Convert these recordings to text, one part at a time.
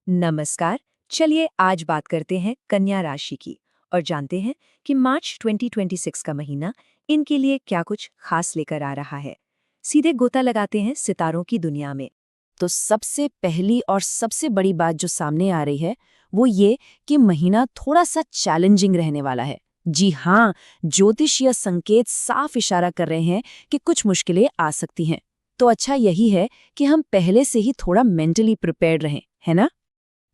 नमस्कार। चलिए आज बात करते हैं कन्या राशि की और जानते हैं कि मार्च 2026 का महीना इनके लिए क्या कुछ खास लेकर आ रहा है। सीधे गोता लगाते हैं सितारों की दुनिया में। तो सबसे पहली और सबसे बड़ी बात जो सामने आ रही है वो ये कि महीना थोड़ा सा चैलेंजिंग रहने वाला है। जी हाँ, ज्योतिषीय संकेत साफ इशारा कर रहे हैं कि कुछ मुश्किलें आ सकती हैं। तो अच्छा यही है कि हम पहले से ही थोड़ा मेंटली प्रिपेयर्ड रहें, है ना?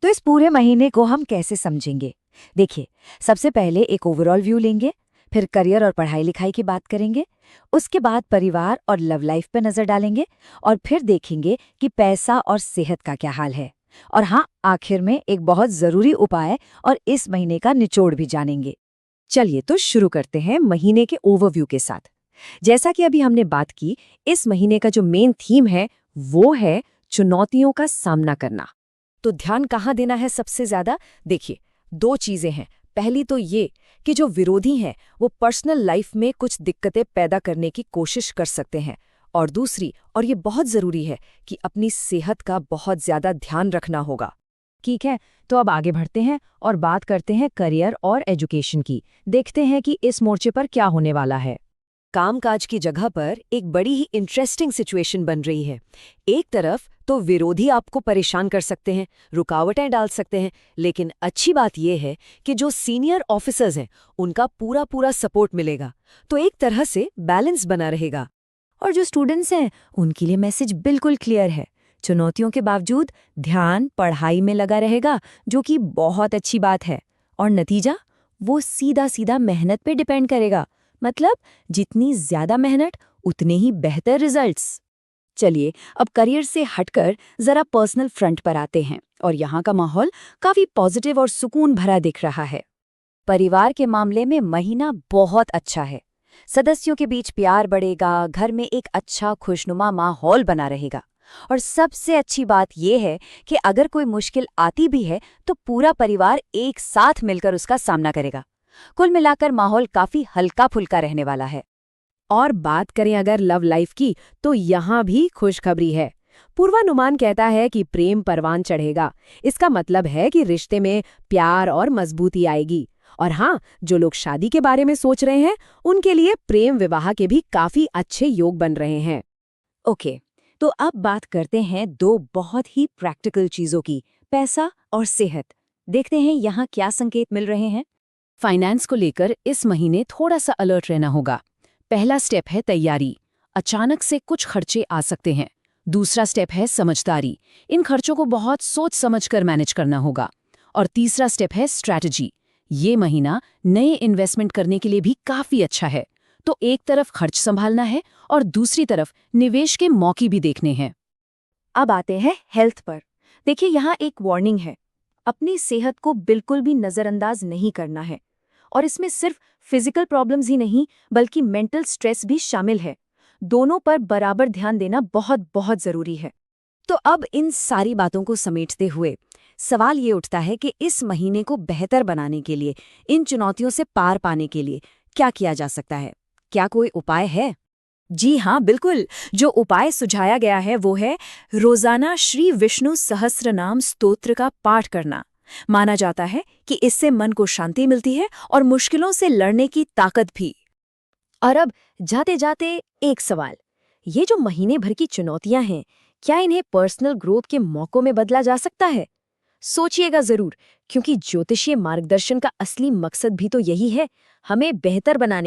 तो इस पूरे महीने को हम कैसे समझेंगे? देखिए, सबसे पहले एक ओवरऑल व्यू लेंगे, फिर करियर और पढ़ाई लिखाई की बात करेंगे, उसके बाद परिवार और लव लाइफ पर नजर डालेंगे और फिर देखेंगे कि पैसा और सेहत का क्या हाल है। और हाँ, आखिर में एक बहुत जरूरी उपाय और इस महीने का निचोड़ भी जानेंगे। चलिए तो शुरू करते हैं महीने के ओवरव्यू के साथ। जैसा कि अभी हमने बात की, इस महीने का जो मेन थीम है वो है चुनौतियों का सामना करना। तो ध्यान कहाँ देना है सबसे ज्यादा? देखिए, दो चीजें हैं। पहली तो ये कि जो विरोधी हैं वो पर्सनल लाइफ में कुछ दिक्कतें पैदा करने की कोशिश कर सकते हैं, और दूसरी, और ये बहुत जरूरी है, कि अपनी सेहत का बहुत ज्यादा ध्यान रखना होगा। ठीक है, तो अब आगे बढ़ते हैं और बात करते हैं करियर और एजुकेशन की। देखते हैं कि इस मोर्चे पर क्या होने वाला है। कामकाज की जगह पर एक बड़ी ही इंटरेस्टिंग सिचुएशन बन रही है। एक तरफ तो विरोधी आपको परेशान कर सकते हैं, रुकावटें डाल सकते हैं, लेकिन अच्छी बात यह है कि जो सीनियर ऑफिसर्स हैं उनका पूरा पूरा सपोर्ट मिलेगा, तो एक तरह से बैलेंस बना रहेगा। और जो स्टूडेंट्स हैं उनके लिए मैसेज बिल्कुल क्लियर है। चुनौतियों के बावजूद ध्यान पढ़ाई में लगा रहेगा, जो कि बहुत अच्छी बात है। और नतीजा वो सीधा सीधा मेहनत पे डिपेंड करेगा। मतलब जितनी ज्यादा मेहनत उतने ही बेहतर रिजल्ट्स। चलिए अब करियर से हटकर जरा पर्सनल फ्रंट पर आते हैं और यहाँ का माहौल काफी पॉजिटिव और सुकून भरा दिख रहा है। परिवार के मामले में महीना बहुत अच्छा है। सदस्यों के बीच प्यार बढ़ेगा, घर में एक अच्छा खुशनुमा माहौल बना रहेगा। और सबसे अच्छी बात यह है कि अगर कोई मुश्किल आती भी है तो पूरा परिवार एक साथ मिलकर उसका सामना करेगा। कुल मिलाकर माहौल काफी हल्का फुल्का रहने वाला है। और बात करें अगर लव लाइफ की, तो यहाँ भी खुशखबरी है। पूर्वानुमान कहता है कि प्रेम परवान चढ़ेगा। इसका मतलब है कि रिश्ते में प्यार और मजबूती आएगी। और हाँ, जो लोग शादी के बारे में सोच रहे हैं उनके लिए प्रेम विवाह के भी काफी अच्छे योग बन रहे हैं। ओके, तो अब बात करते हैं दो बहुत ही प्रैक्टिकल चीजों की, पैसा और सेहत। देखते हैं यहाँ क्या संकेत मिल रहे हैं। फाइनेंस को लेकर इस महीने थोड़ा सा अलर्ट रहना होगा। पहला स्टेप है तैयारी। अचानक से कुछ खर्चे आ सकते हैं। दूसरा स्टेप है समझदारी। इन खर्चों को बहुत सोच समझकर मैनेज करना होगा। और तीसरा स्टेप है स्ट्रैटेजी। ये महीना नए इन्वेस्टमेंट करने के लिए भी काफी अच्छा है। तो एक तरफ खर्च संभालना है और दूसरी तरफ निवेश के मौके भी देखने हैं। अब आते हैं हेल्थ पर। देखिए, यहाँ एक वार्निंग है। अपनी सेहत को बिल्कुल भी नजरअंदाज नहीं करना है। और इसमें सिर्फ फिजिकल प्रॉब्लम्स ही नहीं बल्कि मेंटल स्ट्रेस भी शामिल है। दोनों पर बराबर ध्यान देना बहुत बहुत जरूरी है। तो अब इन सारी बातों को समेटते हुए सवाल ये उठता है कि इस महीने को बेहतर बनाने के लिए, इन चुनौतियों से पार पाने के लिए क्या किया जा सकता है? क्या कोई उपाय है? जी हाँ, बिल्कुल। जो उपाय सुझाया गया है वो है रोजाना श्री विष्णु सहस्त्रनाम स्तोत्र का पाठ करना। माना जाता है कि इससे मन को शांति मिलती है और मुश्किलों से लड़ने की ताकत भी। और अब जाते जाते एक सवाल, ये जो महीने भर की चुनौतियां हैं, क्या इन्हें पर्सनल ग्रोथ के मौकों में बदला जा सकता है? सोचिएगा जरूर, क्योंकि ज्योतिषीय मार्गदर्शन का असली मकसद भी तो यही है, हमें बेहतर बनाने